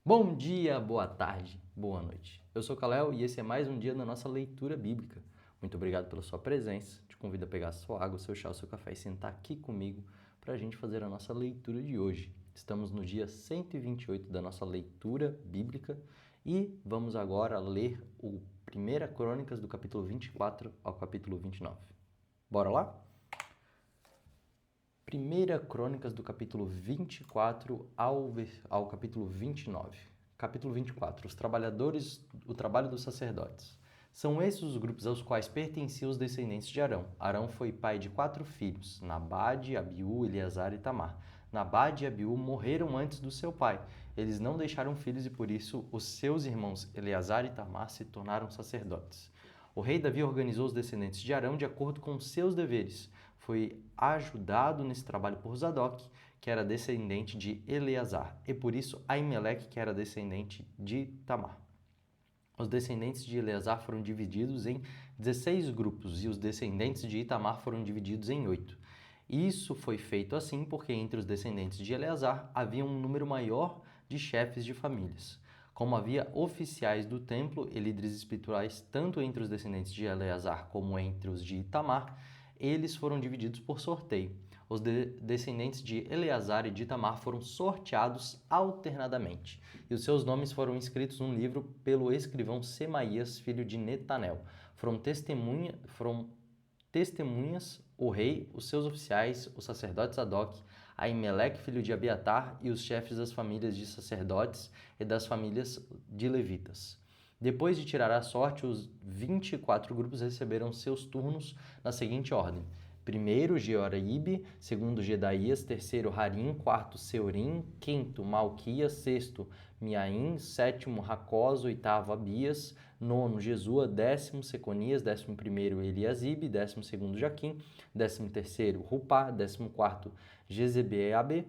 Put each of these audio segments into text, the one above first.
Bom dia, boa tarde, boa noite. Eu sou Kalel e esse é mais um dia da nossa leitura bíblica. Muito obrigado pela sua presença. Te convido a pegar a sua água, seu chá, o seu café e sentar aqui comigo para a gente fazer a nossa leitura de hoje. Estamos no dia 128 da nossa leitura bíblica e vamos agora ler o 1 Crônicas do capítulo 24 ao capítulo 29. Bora lá? 1 Crônicas do capítulo 24 ao capítulo 29. Capítulo 24. O trabalho dos sacerdotes. São esses os grupos aos quais pertenciam os descendentes de Arão. Arão foi pai de 4 filhos, Nabade, Abiú, Eleazar e Tamar. Nabade e Abiú morreram antes do seu pai. Eles não deixaram filhos e por isso os seus irmãos Eleazar e Tamar se tornaram sacerdotes. O rei Davi organizou os descendentes de Arão de acordo com seus deveres. Foi ajudado nesse trabalho por Zadok, que era descendente de Eleazar, e por isso Aimeleque, que era descendente de Tamar. Os descendentes de Eleazar foram divididos em 16 grupos e os descendentes de Itamar foram divididos em 8. Isso foi feito assim porque entre os descendentes de Eleazar havia um número maior de chefes de famílias. Como havia oficiais do templo e líderes espirituais tanto entre os descendentes de Eleazar como entre os de Itamar, eles foram divididos por sorteio. Os descendentes de Eleazar e de Itamar foram sorteados alternadamente, e os seus nomes foram escritos num livro pelo escrivão Semaías, filho de Netanel. Foram testemunhas o rei, os seus oficiais, o sacerdote Zadok, Aimeleque, filho de Abiatar, e os chefes das famílias de sacerdotes e das famílias de levitas. Depois de tirar a sorte, os 24 grupos receberam seus turnos na seguinte ordem: primeiro, Jeoraíbe; segundo, Gedaías; terceiro, Harim; quarto, Seurim; quinto, Malquias; sexto, Miaim; sétimo, Racós; oitavo, Abias; nono, Jesua; décimo, Seconias; 11º, Eliasibe; 12º, Jaquim; 13º, Rupá; 14º, Jezebeabe;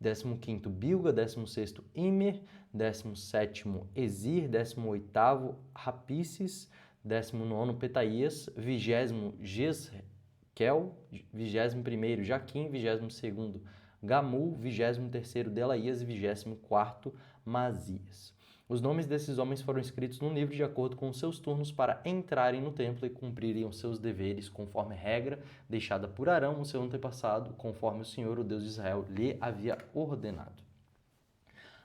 15º, Bilga; 16º, Imer; 17º, Ezir; 18º, Rapices; 19º, Petaías; 20º, Jezreel; 21º, Jaquim; 22º, Gamul; 23º, Delaías e 24º, Mazias. Os nomes desses homens foram escritos no livro de acordo com os seus turnos para entrarem no templo e cumprirem os seus deveres conforme regra deixada por Arão, o seu antepassado, conforme o Senhor, o Deus de Israel, lhe havia ordenado.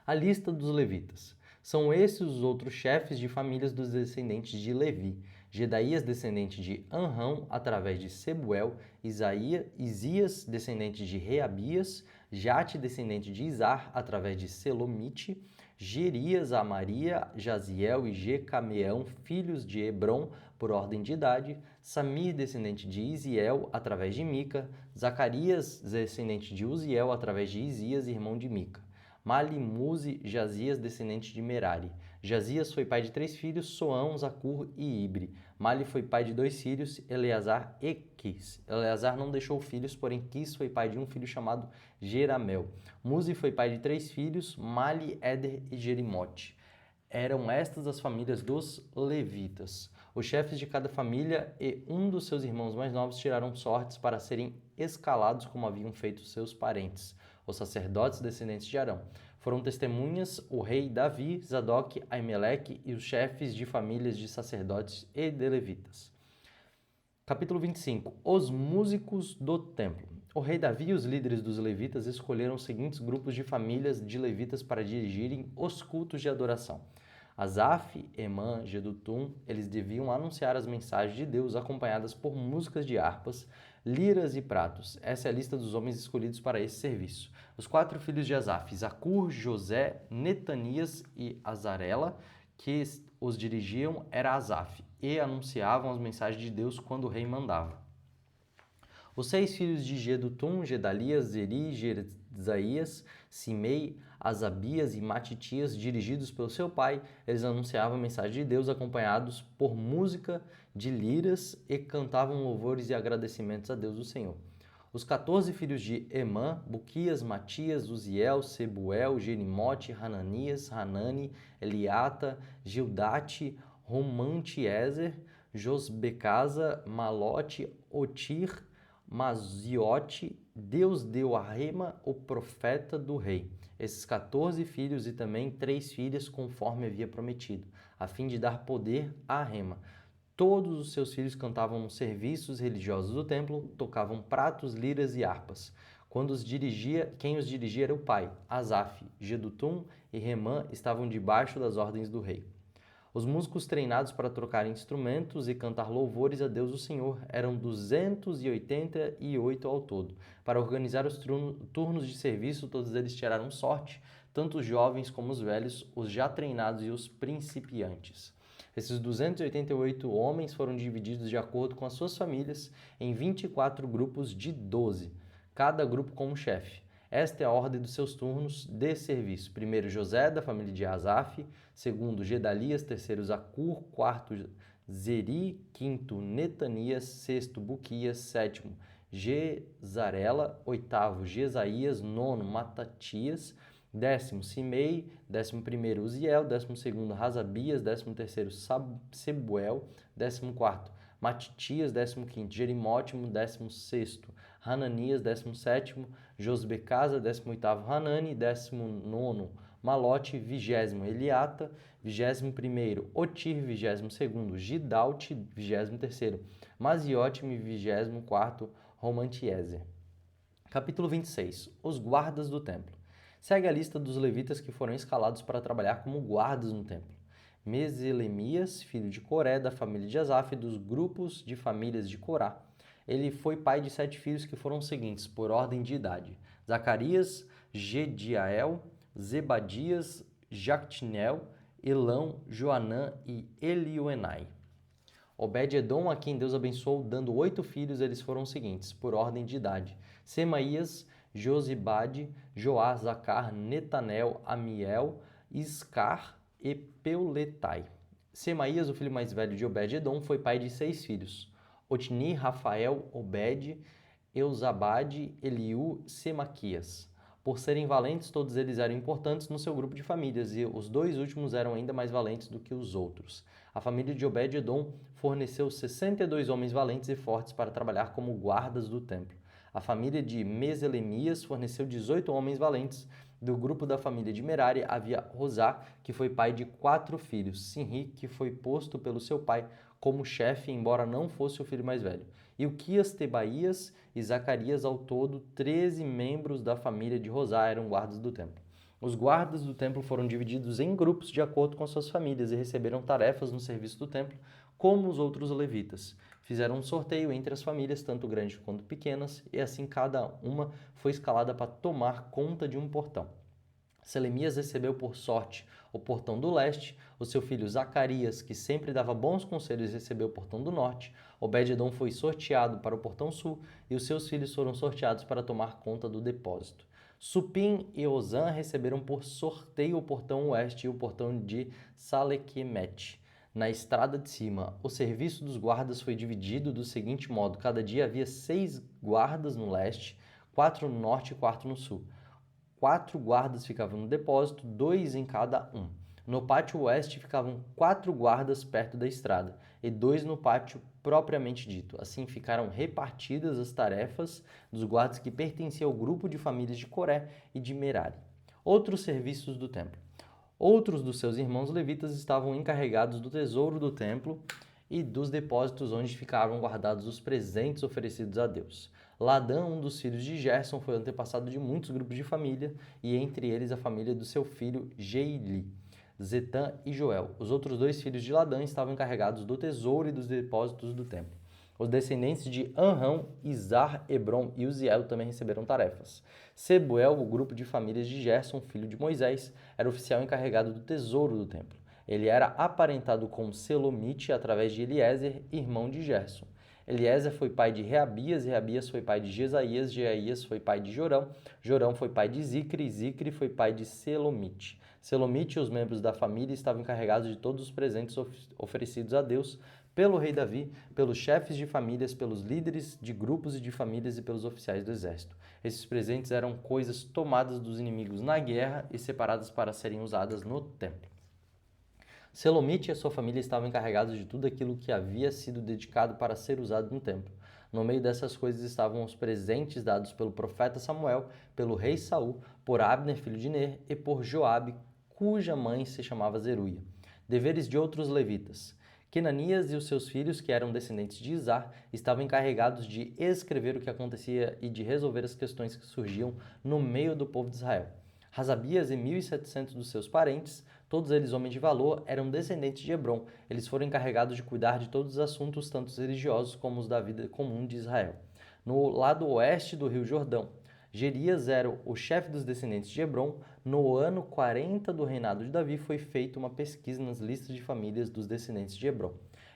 A lista dos levitas. São esses os outros chefes de famílias dos descendentes de Levi: Gedaías, descendente de Anrão, através de Sebuel; Isias, descendente de Reabias; Jate, descendente de Izar, através de Selomite; Gerias, Amaria, Jaziel e Jecameão, filhos de Hebron, por ordem de idade; Samir, descendente de Isiel, através de Mica; Zacarias, descendente de Uziel, através de Isias, irmão de Mica; Mali, Muzi, Jazias, descendente de Merari. Jazias foi pai de 3 filhos, Soão, Zacur e Ibre. Mali foi pai de 2 filhos, Eleazar e Quis. Eleazar não deixou filhos, porém Quis foi pai de um filho chamado Jeramel. Muzi foi pai de 3 filhos, Mali, Éder e Jerimote. Eram estas as famílias dos levitas. Os chefes de cada família e um dos seus irmãos mais novos tiraram sortes para serem escalados como haviam feito seus parentes, os sacerdotes descendentes de Arão. Foram testemunhas o rei Davi, Zadok, Aimeleque e os chefes de famílias de sacerdotes e de levitas. Capítulo 25. Os músicos do templo. O rei Davi e os líderes dos levitas escolheram os seguintes grupos de famílias de levitas para dirigirem os cultos de adoração: Asaf, Emã, Jedutum. Eles deviam anunciar as mensagens de Deus acompanhadas por músicas de harpas, liras e pratos. Essa é a lista dos homens escolhidos para esse serviço. Os 4 filhos de Asaf: Zacur, José, Netanias e Azarela, que os dirigiam, era Asaf, e anunciavam as mensagens de Deus quando o rei mandava. Os 6 filhos de Jedutum: Gedalias, Zeri, Jesaías, Simei, Asabias e Matitias, dirigidos pelo seu pai, eles anunciavam a mensagem de Deus acompanhados por música de liras e cantavam louvores e agradecimentos a Deus o Senhor. Os 14 filhos de Emã: Buquias, Matias, Uziel, Sebuel, Jerimote, Hananias, Hanani, Eliata, Gildate, Romantiezer, Josbecasa, Malote, Otir, Maziote. Deus deu a Rema, o profeta do rei. esses 14 filhos e também 3 filhas, conforme havia prometido, a fim de dar poder à rema. Todos os seus filhos cantavam nos serviços religiosos do templo, tocavam pratos, liras e harpas. Quem os dirigia era o pai. Asaf, Jedutum e Remã estavam debaixo das ordens do rei. Os músicos treinados para trocar instrumentos e cantar louvores a Deus o Senhor eram 288 ao todo. Para organizar os turnos de serviço, todos eles tiraram sorte, tanto os jovens como os velhos, os já treinados e os principiantes. Esses 288 homens foram divididos de acordo com as suas famílias em 24 grupos de 12, cada grupo com um chefe. Esta é a ordem dos seus turnos de serviço. Primeiro, José, da família de Asaf. Segundo, Gedalias. Terceiro, Zacur. Quarto, Zeri. Quinto, Netanias. Sexto, Buquias. Sétimo, Jezarela. Oitavo, Jesaías. Nono, Matatias. Décimo, Simei. 11º, Uziel. 12º, Razabias. 13º, Sebuel. 14º, Matitias. 15º, Jerimótimo. 16º, Hananias. 17º, Josbecasa. 18º, Hanani. 19º, Malote. 20º, Eliata. 21º, Otir. 22º, Gidalte. 23º, Maziote. 24º, Romantiezer. Capítulo 26. Os guardas do templo. Segue a lista dos levitas que foram escalados para trabalhar como guardas no templo. Meselemias, filho de Coré, da família de Asaf, dos grupos de famílias de Corá. Ele foi pai de 7 filhos que foram os seguintes, por ordem de idade: Zacarias, Gediael, Zebadias, Jactinel, Elão, Joanã e Elioenai. Obed-edom, a quem Deus abençoou, dando 8 filhos, eles foram os seguintes, por ordem de idade: Semaías, Josibade, Joás, Zacar, Netanel, Amiel, Iscar e Peuletai. Semaías, o filho mais velho de Obed-edom, foi pai de 6 filhos: Otni, Rafael, Obed, Eusabade, Eliú, Semaquias. Por serem valentes, todos eles eram importantes no seu grupo de famílias, e os 2 últimos eram ainda mais valentes do que os outros. A família de Obed-edom forneceu 62 homens valentes e fortes para trabalhar como guardas do templo. A família de Meselemias forneceu 18 homens valentes. Do grupo da família de Merari havia Rosá, que foi pai de 4 filhos, Sinri, que foi posto pelo seu pai como chefe, embora não fosse o filho mais velho, Ilquias, Tebaías e Zacarias. Ao todo, 13 membros da família de Rosá eram guardas do templo. Os guardas do templo foram divididos em grupos de acordo com suas famílias e receberam tarefas no serviço do templo, como os outros levitas. Fizeram um sorteio entre as famílias, tanto grandes quanto pequenas, e assim cada uma foi escalada para tomar conta de um portão. Selemias recebeu por sorte o portão do leste, o seu filho Zacarias, que sempre dava bons conselhos, recebeu o portão do norte, Obed-edom foi sorteado para o portão sul, e os seus filhos foram sorteados para tomar conta do depósito. Supim e Ozã receberam por sorteio o portão oeste e o portão de Salequemete, na estrada de cima. O serviço dos guardas foi dividido do seguinte modo: cada dia havia 6 guardas no leste, 4 no norte e 4 no sul. 4 guardas ficavam no depósito, 2 em cada um. No pátio oeste ficavam 4 guardas perto da estrada e 2 no pátio propriamente dito. Assim ficaram repartidas as tarefas dos guardas que pertenciam ao grupo de famílias de Coré e de Merari. Outros serviços do templo. Outros dos seus irmãos levitas estavam encarregados do tesouro do templo e dos depósitos onde ficavam guardados os presentes oferecidos a Deus. Ladã, um dos filhos de Gerson, foi antepassado de muitos grupos de família, e entre eles a família do seu filho Jeili, Zetã e Joel. Os outros 2 filhos de Ladã estavam encarregados do tesouro e dos depósitos do templo. Os descendentes de Anrão, Izar, Hebron e Uziel também receberam tarefas. Sebuel, o grupo de famílias de Gerson, filho de Moisés, era oficial encarregado do tesouro do templo. Ele era aparentado com Selomite através de Eliezer, irmão de Gerson. Eliezer foi pai de Reabias, Reabias foi pai de Jesaías, Jesaías foi pai de Jorão, Jorão foi pai de Zicre, Zicre foi pai de Selomite. Selomite e os membros da família estavam encarregados de todos os presentes oferecidos a Deus pelo rei Davi, pelos chefes de famílias, pelos líderes de grupos e de famílias e pelos oficiais do exército. Esses presentes eram coisas tomadas dos inimigos na guerra e separadas para serem usadas no templo. Selomite e a sua família estavam encarregados de tudo aquilo que havia sido dedicado para ser usado no templo. No meio dessas coisas estavam os presentes dados pelo profeta Samuel, pelo rei Saul, por Abner, filho de Ner, e por Joabe, cuja mãe se chamava Zeruia. Deveres de outros levitas. Quenanias e os seus filhos, que eram descendentes de Izar, estavam encarregados de escrever o que acontecia e de resolver as questões que surgiam no meio do povo de Israel. Razabias e 1.700 dos seus parentes, todos eles homens de valor, eram descendentes de Hebron. Eles foram encarregados de cuidar de todos os assuntos, tanto os religiosos como os da vida comum de Israel. No lado oeste do rio Jordão, Gerias era o chefe dos descendentes de Hebron. No ano 40 do reinado de Davi, foi feita uma pesquisa nas listas de famílias dos descendentes de Hebron.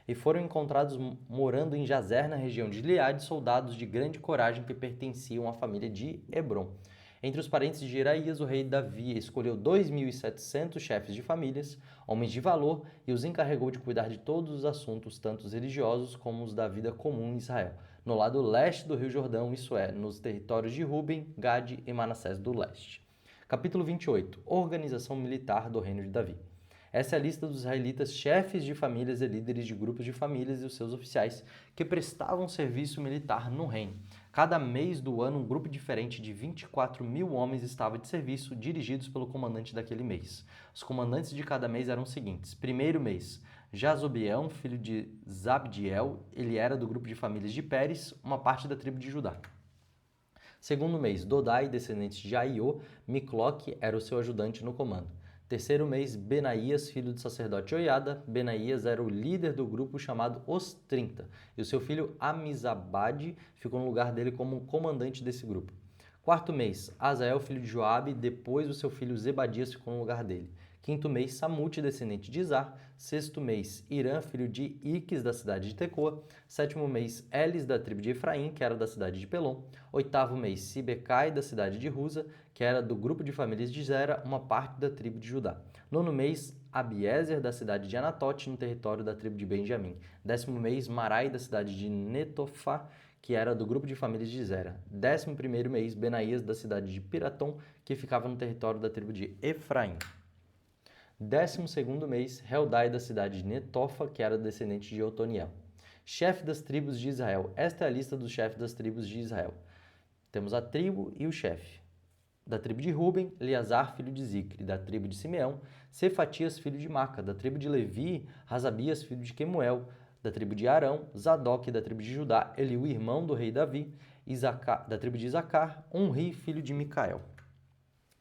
E foram encontrados morando em Jazer, na região de Gileade, soldados de grande coragem que pertenciam à família de Hebron. Entre os parentes de Jeraías, o rei Davi escolheu 2.700 chefes de famílias, homens de valor, e os encarregou de cuidar de todos os assuntos, tanto os religiosos como os da vida comum em Israel, no lado leste do rio Jordão, isso é, nos territórios de Ruben, Gade e Manassés do leste. Capítulo 28. Organização militar do reino de Davi. Essa é a lista dos israelitas, chefes de famílias e líderes de grupos de famílias e os seus oficiais que prestavam serviço militar no reino. Cada mês do ano, um grupo diferente de 24.000 homens estava de serviço, dirigidos pelo comandante daquele mês. Os comandantes de cada mês eram os seguintes. Primeiro mês, Jazobeão, filho de Zabdiel, ele era do grupo de famílias de Pérez, uma parte da tribo de Judá. Segundo mês, Dodai, descendente de Aiô, Micloque era o seu ajudante no comando. Terceiro mês, Benaías, filho do sacerdote Oiada. Benaías era o líder do grupo chamado Os 30, e o seu filho Amizabade ficou no lugar dele como comandante desse grupo. Quarto mês, Azael, filho de Joabe, depois o seu filho Zebadias ficou no lugar dele. Quinto mês, Samute, descendente de Izar. Sexto mês, Irã, filho de Iques, da cidade de Tecoa. Sétimo mês, Elis, da tribo de Efraim, que era da cidade de Pelom. Oitavo mês, Sibecai, da cidade de Ruza, que era do grupo de famílias de Zera, uma parte da tribo de Judá. Nono mês, Abiezer, da cidade de Anatote, no território da tribo de Benjamim. Décimo mês, Marai, da cidade de Netofá, que era do grupo de famílias de Zera. 11º mês, Benaías, da cidade de Piratom, que ficava no território da tribo de Efraim. 12º mês, Heldai, da cidade de Netofa, que era descendente de Otoniel. Chefe das tribos de Israel. Esta é a lista dos chefes das tribos de Israel. Temos a tribo e o chefe. Da tribo de Ruben, Eleazar, filho de Zicre. Da tribo de Simeão, Cefatias, filho de Maca. Da tribo de Levi, Razabias, filho de Quemuel. Da tribo de Arão, Zadok. Da tribo de Judá, Eliú, irmão do rei Davi. Da tribo de Isacar, Onri, filho de Micael.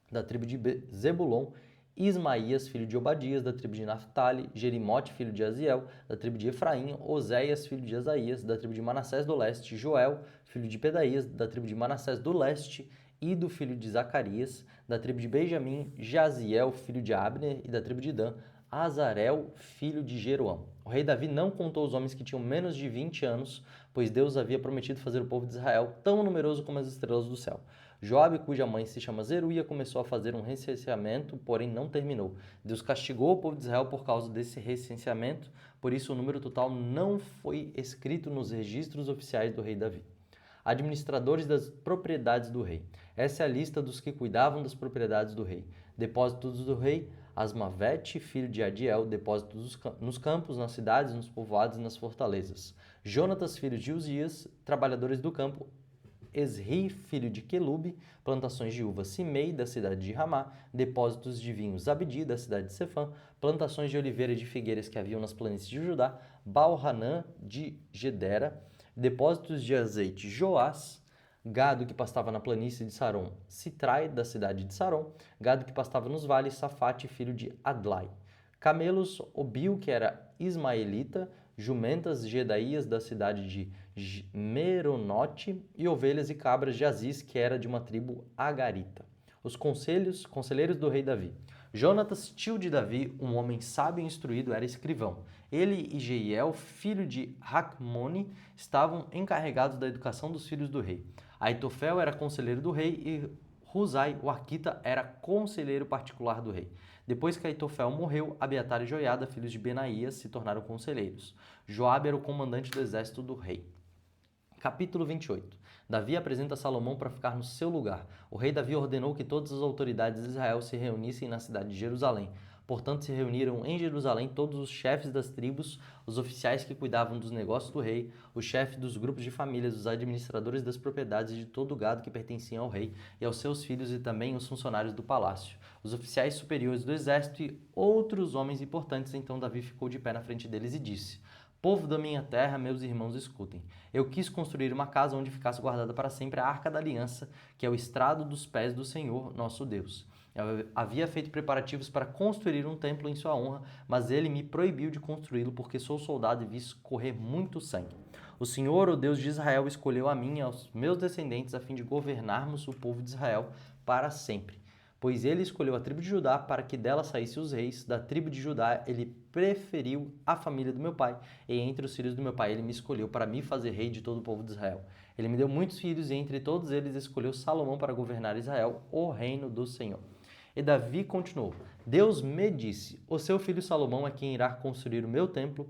Da tribo de Zebulon, Ismaías, filho de Obadias. Da tribo de Naphtali, Jerimote, filho de Aziel. Da tribo de Efraim, Oséias, filho de Asaías. Da tribo de Manassés do leste, Joel, filho de Pedaías. Da tribo de Manassés do leste, Ido, filho de Zacarias. Da tribo de Benjamim, Jaziel, filho de Abner. E da tribo de Dan, Azarel, filho de Jeroão. O rei Davi não contou os homens que tinham menos de 20 anos, pois Deus havia prometido fazer o povo de Israel tão numeroso como as estrelas do céu. Joabe, cuja mãe se chama Zeruia, começou a fazer um recenseamento, porém não terminou. Deus castigou o povo de Israel por causa desse recenseamento, por isso o número total não foi escrito nos registros oficiais do rei Davi. Administradores das propriedades do rei. Essa é a lista dos que cuidavam das propriedades do rei. Depósitos do rei: Asmavete, filho de Adiel, depósitos nos campos, nas cidades, nos povoados e nas fortalezas. Jonatas, filho de Uzias, trabalhadores do campo. Esri, filho de Quelube, plantações de uva Simei, da cidade de Ramá, depósitos de vinho Zabdi, da cidade de Sefã, plantações de oliveira e de figueiras que haviam nas planícies de Judá, Baal-Hanã de Gedera, depósitos de azeite Joás, gado que pastava na planície de Saron, Citrai, da cidade de Saron, gado que pastava nos vales, Safate, filho de Adlai. Camelos, Obil, que era ismaelita, jumentas, Gedaías, da cidade de Meronote, e ovelhas e cabras de Aziz, que era de uma tribo agarita. Os conselheiros do rei Davi. Jonatas, tio de Davi, um homem sábio e instruído, era escrivão. Ele e Jeiel, filho de Hacmone, estavam encarregados da educação dos filhos do rei. Aitofel era conselheiro do rei e Husai, o arquita, era conselheiro particular do rei. Depois que Aitofel morreu, Abiatar e Joiada, filhos de Benaías, se tornaram conselheiros. Joabe era o comandante do exército do rei. Capítulo 28. Davi apresenta Salomão para ficar no seu lugar. O rei Davi ordenou que todas as autoridades de Israel se reunissem na cidade de Jerusalém. Portanto, se reuniram em Jerusalém todos os chefes das tribos, os oficiais que cuidavam dos negócios do rei, os chefes dos grupos de famílias, os administradores das propriedades e de todo o gado que pertencia ao rei e aos seus filhos e também os funcionários do palácio, os oficiais superiores do exército e outros homens importantes. Então Davi ficou de pé na frente deles e disse: Povo da minha terra, meus irmãos, escutem. Eu quis construir uma casa onde ficasse guardada para sempre a Arca da Aliança, que é o estrado dos pés do Senhor, nosso Deus. Eu havia feito preparativos para construir um templo em sua honra, mas ele me proibiu de construí-lo porque sou soldado e vi correr muito sangue. O Senhor, o Deus de Israel, escolheu a mim e aos meus descendentes a fim de governarmos o povo de Israel para sempre. Pois ele escolheu a tribo de Judá para que dela saíssem os reis. Da tribo de Judá ele preferiu a família do meu pai, e entre os filhos do meu pai ele me escolheu para me fazer rei de todo o povo de Israel. Ele me deu muitos filhos e entre todos eles escolheu Salomão para governar Israel, o reino do Senhor. E Davi continuou: Deus me disse: o seu filho Salomão é quem irá construir o meu templo.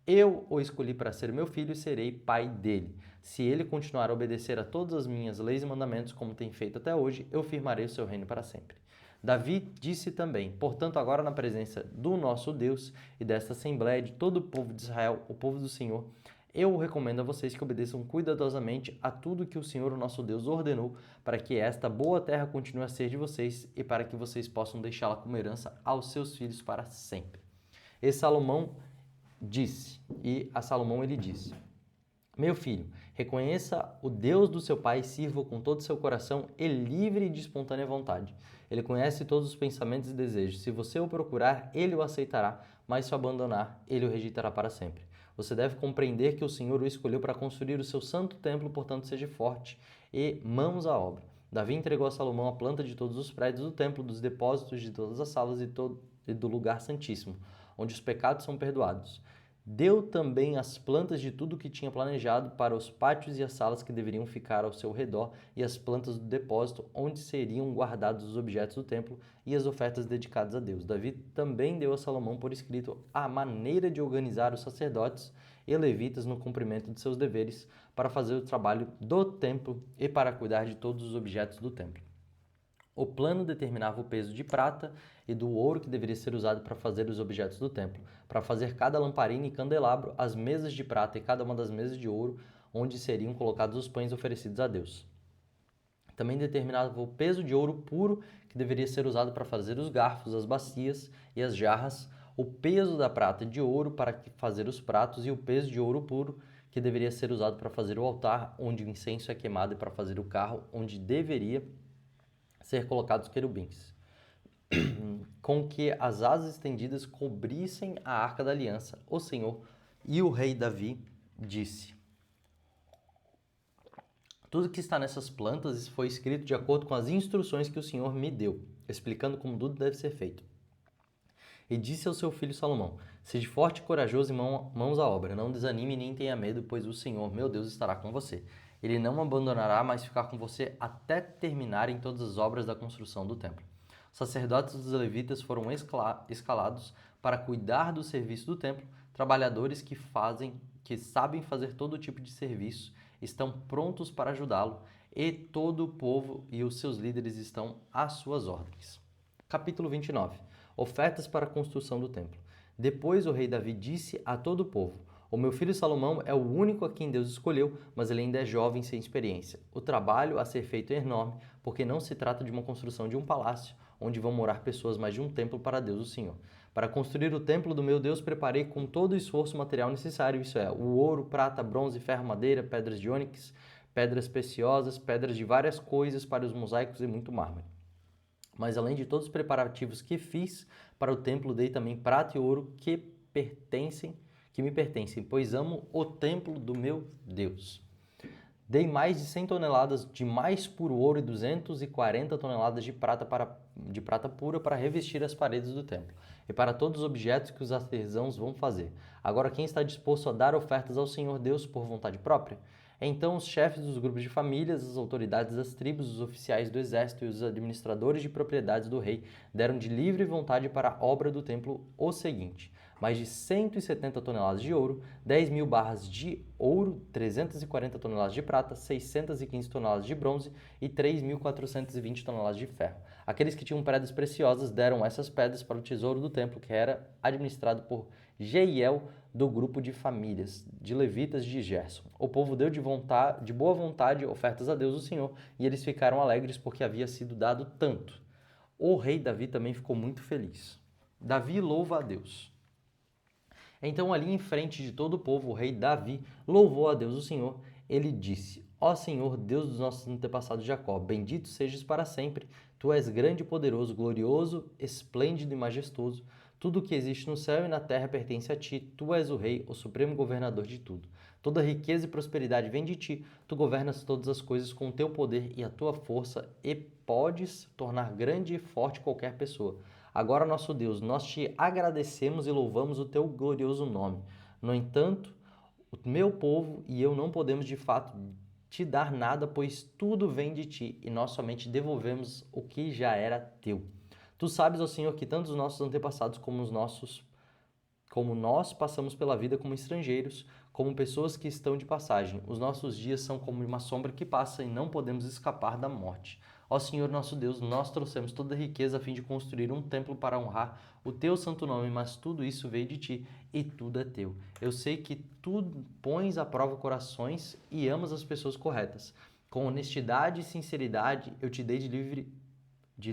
Eu o escolhi para ser meu filho e serei pai dele. Se ele continuar a obedecer a todas as minhas leis e mandamentos, como tem feito até hoje, eu firmarei o seu reino para sempre. Davi disse também: portanto, agora na presença do nosso Deus e desta assembleia de todo o povo de Israel, o povo do Senhor, eu recomendo a vocês que obedeçam cuidadosamente a tudo que o Senhor, o nosso Deus, ordenou, para que esta boa terra continue a ser de vocês e para que vocês possam deixá-la como herança aos seus filhos para sempre. E Salomão disse, e a Salomão ele disse: meu filho, reconheça o Deus do seu pai e sirva-o com todo o seu coração e livre de espontânea vontade. Ele conhece todos os pensamentos e desejos. Se você o procurar, ele o aceitará, mas se o abandonar, ele o rejeitará para sempre. Você deve compreender que o Senhor o escolheu para construir o seu santo templo, portanto seja forte e mãos à obra. Davi entregou a Salomão a planta de todos os prédios do templo, dos depósitos de todas as salas e do lugar santíssimo, onde os pecados são perdoados. Deu também as plantas de tudo que tinha planejado para os pátios e as salas que deveriam ficar ao seu redor e as plantas do depósito onde seriam guardados os objetos do templo e as ofertas dedicadas a Deus. Davi também deu a Salomão por escrito a maneira de organizar os sacerdotes e levitas no cumprimento de seus deveres para fazer o trabalho do templo e para cuidar de todos os objetos do templo. O plano determinava o peso de prata e do ouro que deveria ser usado para fazer os objetos do templo, para fazer cada lamparina e candelabro, as mesas de prata e cada uma das mesas de ouro, onde seriam colocados os pães oferecidos a Deus. Também determinava o peso de ouro puro que deveria ser usado para fazer os garfos, as bacias e as jarras, o peso da prata e de ouro para fazer os pratos e o peso de ouro puro que deveria ser usado para fazer o altar, onde o incenso é queimado, e para fazer o carro, onde deveria ser colocados querubins, com que as asas estendidas cobrissem a Arca da Aliança. O Senhor e o rei Davi disse: tudo que está nessas plantas foi escrito de acordo com as instruções que o Senhor me deu, explicando como tudo deve ser feito. E disse ao seu filho Salomão: seja forte e corajoso e mãos à obra, não desanime nem tenha medo, pois o Senhor, meu Deus, estará com você. Ele não abandonará, mas ficar com você até terminarem todas as obras da construção do templo. Os sacerdotes dos levitas foram escalados para cuidar do serviço do templo. Trabalhadores que sabem fazer todo tipo de serviço, estão prontos para ajudá-lo, e todo o povo e os seus líderes estão às suas ordens. Capítulo 29. Ofertas para a construção do templo. Depois o rei Davi disse a todo o povo: o meu filho Salomão é o único a quem Deus escolheu, mas ele ainda é jovem sem experiência. O trabalho a ser feito é enorme, porque não se trata de uma construção de um palácio, onde vão morar pessoas, mas de um templo para Deus, o Senhor. Para construir o templo do meu Deus, preparei com todo o esforço o material necessário, isso é, o ouro, prata, bronze, ferro, madeira, pedras de ônix, pedras preciosas, pedras de várias coisas para os mosaicos e muito mármore. Mas além de todos os preparativos que fiz para o templo, dei também prata e ouro que me pertencem, pois amo o templo do meu Deus. Dei mais de 100 toneladas de mais puro ouro e 240 toneladas de prata pura para revestir as paredes do templo e para todos os objetos que os artesãos vão fazer. Agora, quem está disposto a dar ofertas ao Senhor Deus por vontade própria? Então os chefes dos grupos de famílias, as autoridades das tribos, os oficiais do exército e os administradores de propriedades do rei deram de livre vontade para a obra do templo o seguinte: mais de 170 toneladas de ouro, 10.000 barras de ouro, 340 toneladas de prata, 615 toneladas de bronze e 3.420 toneladas de ferro. Aqueles que tinham pedras preciosas deram essas pedras para o tesouro do templo, que era administrado por Jeiel, do grupo de famílias de levitas de Gerson. O povo deu de boa vontade ofertas a Deus o Senhor, e eles ficaram alegres porque havia sido dado tanto. O rei Davi também ficou muito feliz. Davi louva a Deus. Então, ali em frente de todo o povo, o rei Davi louvou a Deus o Senhor. Ele disse: Ó Senhor, Deus dos nossos antepassados Jacó, bendito sejas para sempre. Tu és grande e poderoso, glorioso, esplêndido e majestoso. Tudo o que existe no céu e na terra pertence a ti. Tu és o rei, o supremo governador de tudo. Toda riqueza e prosperidade vem de ti. Tu governas todas as coisas com o teu poder e a tua força, e podes tornar grande e forte qualquer pessoa. Agora, nosso Deus, nós te agradecemos e louvamos o teu glorioso nome. No entanto, o meu povo e eu não podemos de fato te dar nada, pois tudo vem de ti e nós somente devolvemos o que já era teu. Tu sabes, ó Senhor, que tanto os nossos antepassados como nós passamos pela vida como estrangeiros, como pessoas que estão de passagem. Os nossos dias são como uma sombra que passa e não podemos escapar da morte. Ó Senhor nosso Deus, nós trouxemos toda a riqueza a fim de construir um templo para honrar o teu santo nome, mas tudo isso veio de ti e tudo é teu. Eu sei que tu pões à prova corações e amas as pessoas corretas. Com honestidade e sinceridade, eu te dei de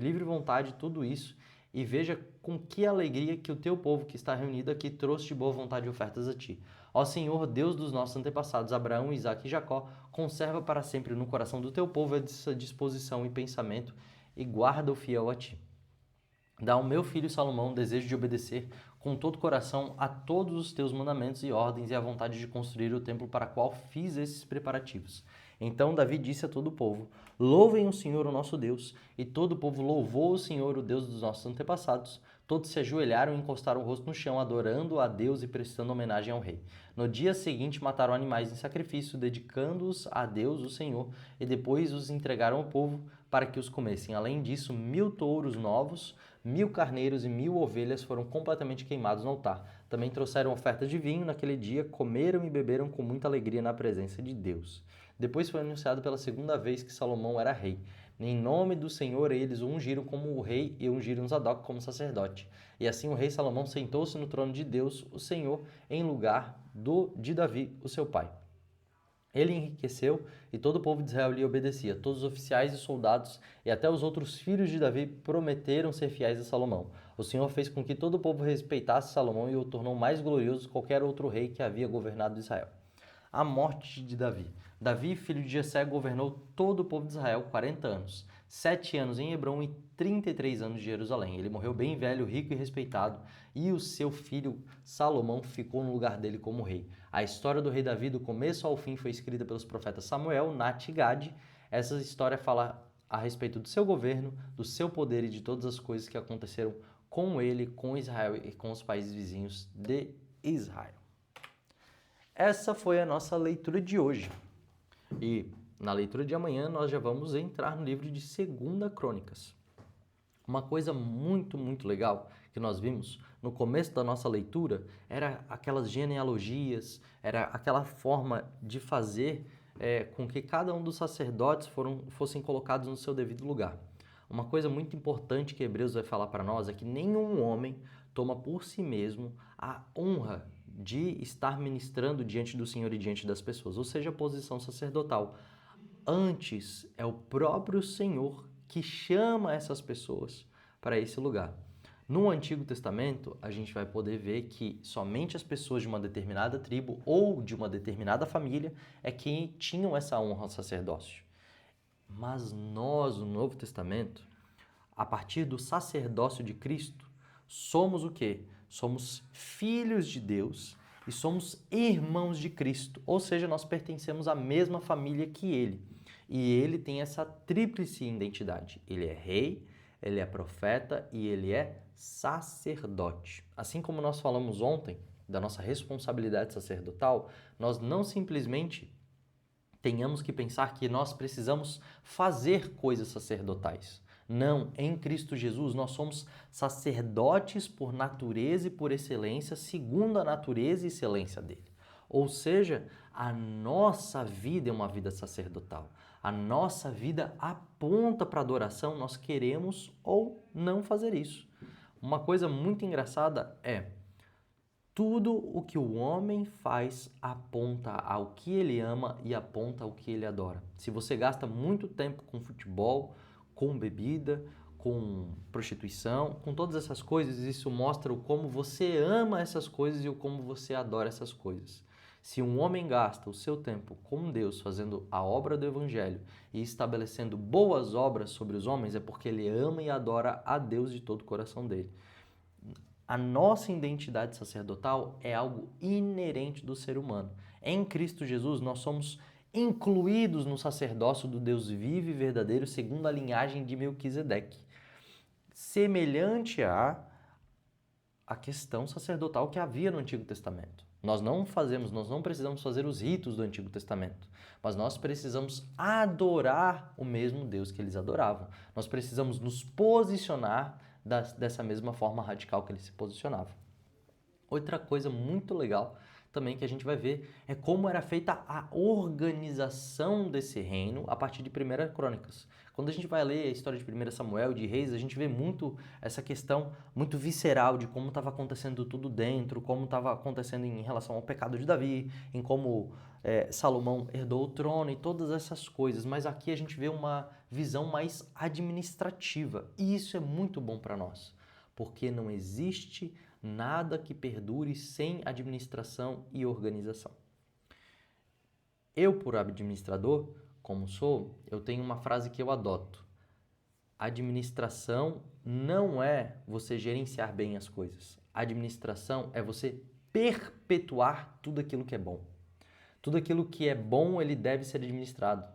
livre vontade tudo isso, e veja com que alegria que o teu povo que está reunido aqui trouxe de boa vontade ofertas a ti. Ó Senhor, Deus dos nossos antepassados, Abraão, Isaque e Jacó, conserva para sempre no coração do teu povo essa disposição e pensamento, e guarda-o fiel a ti. Dá ao meu filho Salomão o desejo de obedecer com todo o coração a todos os teus mandamentos e ordens, e a vontade de construir o templo para qual fiz esses preparativos. Então Davi disse a todo o povo: Louvem o Senhor, o nosso Deus. E todo o povo louvou o Senhor, o Deus dos nossos antepassados. Todos se ajoelharam e encostaram o rosto no chão, adorando a Deus e prestando homenagem ao rei. No dia seguinte mataram animais em sacrifício, dedicando-os a Deus, o Senhor, e depois os entregaram ao povo para que os comessem. Além disso, 1.000 touros novos, 1.000 carneiros e 1.000 ovelhas foram completamente queimados no altar. Também trouxeram ofertas de vinho naquele dia, comeram e beberam com muita alegria na presença de Deus. Depois foi anunciado pela segunda vez que Salomão era rei. Em nome do Senhor, eles o ungiram como o rei e ungiram Zadok como sacerdote. E assim o rei Salomão sentou-se no trono de Deus, o Senhor, em lugar de Davi, o seu pai. Ele enriqueceu e todo o povo de Israel lhe obedecia. Todos os oficiais e soldados e até os outros filhos de Davi prometeram ser fiéis a Salomão. O Senhor fez com que todo o povo respeitasse Salomão e o tornou mais glorioso que qualquer outro rei que havia governado Israel. A morte de Davi. Davi, filho de Jessé, governou todo o povo de Israel 40 anos, 7 anos em Hebrom e 33 anos em Jerusalém. Ele morreu bem velho, rico e respeitado, e o seu filho Salomão ficou no lugar dele como rei. A história do rei Davi, do começo ao fim, foi escrita pelos profetas Samuel, Nat e Gad. Essa história fala a respeito do seu governo, do seu poder e de todas as coisas que aconteceram com ele, com Israel e com os países vizinhos de Israel. Essa foi a nossa leitura de hoje. E na leitura de amanhã nós já vamos entrar no livro de 2 Crônicas. Uma coisa muito, muito legal que nós vimos no começo da nossa leitura era aquelas genealogias, era aquela forma de fazer com que cada um dos sacerdotes fossem colocados no seu devido lugar. Uma coisa muito importante que Hebreus vai falar para nós é que nenhum homem toma por si mesmo a honra de estar ministrando diante do Senhor e diante das pessoas, ou seja, a posição sacerdotal. Antes, é o próprio Senhor que chama essas pessoas para esse lugar. No Antigo Testamento, a gente vai poder ver que somente as pessoas de uma determinada tribo ou de uma determinada família é que tinham essa honra ao sacerdócio. Mas nós, no Novo Testamento, a partir do sacerdócio de Cristo, somos o quê? Somos filhos de Deus e somos irmãos de Cristo, ou seja, nós pertencemos à mesma família que Ele. E Ele tem essa tríplice identidade. Ele é rei, Ele é profeta e Ele é sacerdote. Assim como nós falamos ontem da nossa responsabilidade sacerdotal, nós não simplesmente tenhamos que pensar que nós precisamos fazer coisas sacerdotais. Não, em Cristo Jesus nós somos sacerdotes por natureza e por excelência, segundo a natureza e excelência dele. Ou seja, a nossa vida é uma vida sacerdotal. A nossa vida aponta para a adoração, nós queremos ou não fazer isso. Uma coisa muito engraçada é tudo o que o homem faz aponta ao que ele ama e aponta ao que ele adora. Se você gasta muito tempo com futebol, com bebida, com prostituição, com todas essas coisas, isso mostra o como você ama essas coisas e o como você adora essas coisas. Se um homem gasta o seu tempo com Deus fazendo a obra do Evangelho e estabelecendo boas obras sobre os homens, é porque ele ama e adora a Deus de todo o coração dele. A nossa identidade sacerdotal é algo inerente do ser humano. Em Cristo Jesus, nós somos incluídos no sacerdócio do Deus vivo e verdadeiro segundo a linhagem de Melquisedeque. Semelhante à questão sacerdotal que havia no Antigo Testamento. Nós não precisamos fazer os ritos do Antigo Testamento, mas nós precisamos adorar o mesmo Deus que eles adoravam. Nós precisamos nos posicionar dessa mesma forma radical que ele se posicionava. Outra coisa muito legal também que a gente vai ver é como era feita a organização desse reino a partir de 1 Crônicas. Quando a gente vai ler a história de 1 Samuel, de Reis, a gente vê muito essa questão muito visceral de como estava acontecendo tudo dentro, como estava acontecendo em relação ao pecado de Davi, em como Salomão herdou o trono e todas essas coisas. Mas aqui a gente vê uma visão mais administrativa e isso é muito bom para nós, porque não existe nada que perdure sem administração e organização. Eu, por administrador, como sou, eu tenho uma frase que eu adoto. Administração não é você gerenciar bem as coisas. Administração é você perpetuar tudo aquilo que é bom. Tudo aquilo que é bom, ele deve ser administrado.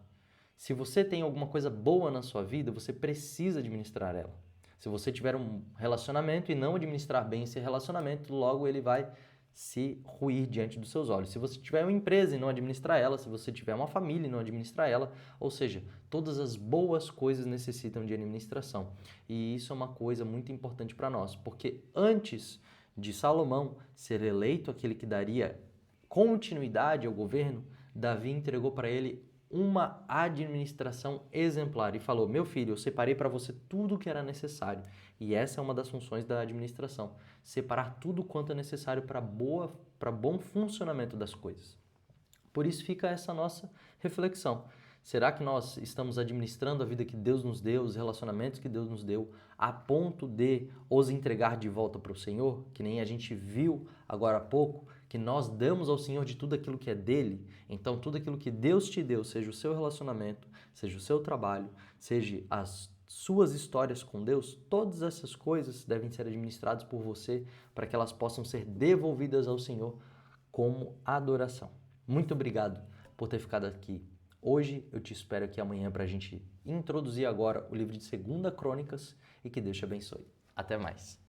Se você tem alguma coisa boa na sua vida, você precisa administrar ela. Se você tiver um relacionamento e não administrar bem esse relacionamento, logo ele vai se ruir diante dos seus olhos. Se você tiver uma empresa e não administrar ela, se você tiver uma família e não administrar ela, ou seja, todas as boas coisas necessitam de administração. E isso é uma coisa muito importante para nós, porque antes de Salomão ser eleito aquele que daria continuidade ao governo, Davi entregou para ele uma administração exemplar e falou: meu filho, eu separei para você tudo o que era necessário. E essa é uma das funções da administração, separar tudo quanto é necessário para bom funcionamento das coisas. Por isso fica essa nossa reflexão. Será que nós estamos administrando a vida que Deus nos deu, os relacionamentos que Deus nos deu, a ponto de os entregar de volta para o Senhor? Que nem a gente viu agora há pouco, que nós damos ao Senhor de tudo aquilo que é dele. Então, tudo aquilo que Deus te deu, seja o seu relacionamento, seja o seu trabalho, seja as suas histórias com Deus, todas essas coisas devem ser administradas por você para que elas possam ser devolvidas ao Senhor como adoração. Muito obrigado por ter ficado aqui. Hoje eu te espero aqui amanhã para a gente introduzir agora o livro de 2 Crônicas e que Deus te abençoe. Até mais!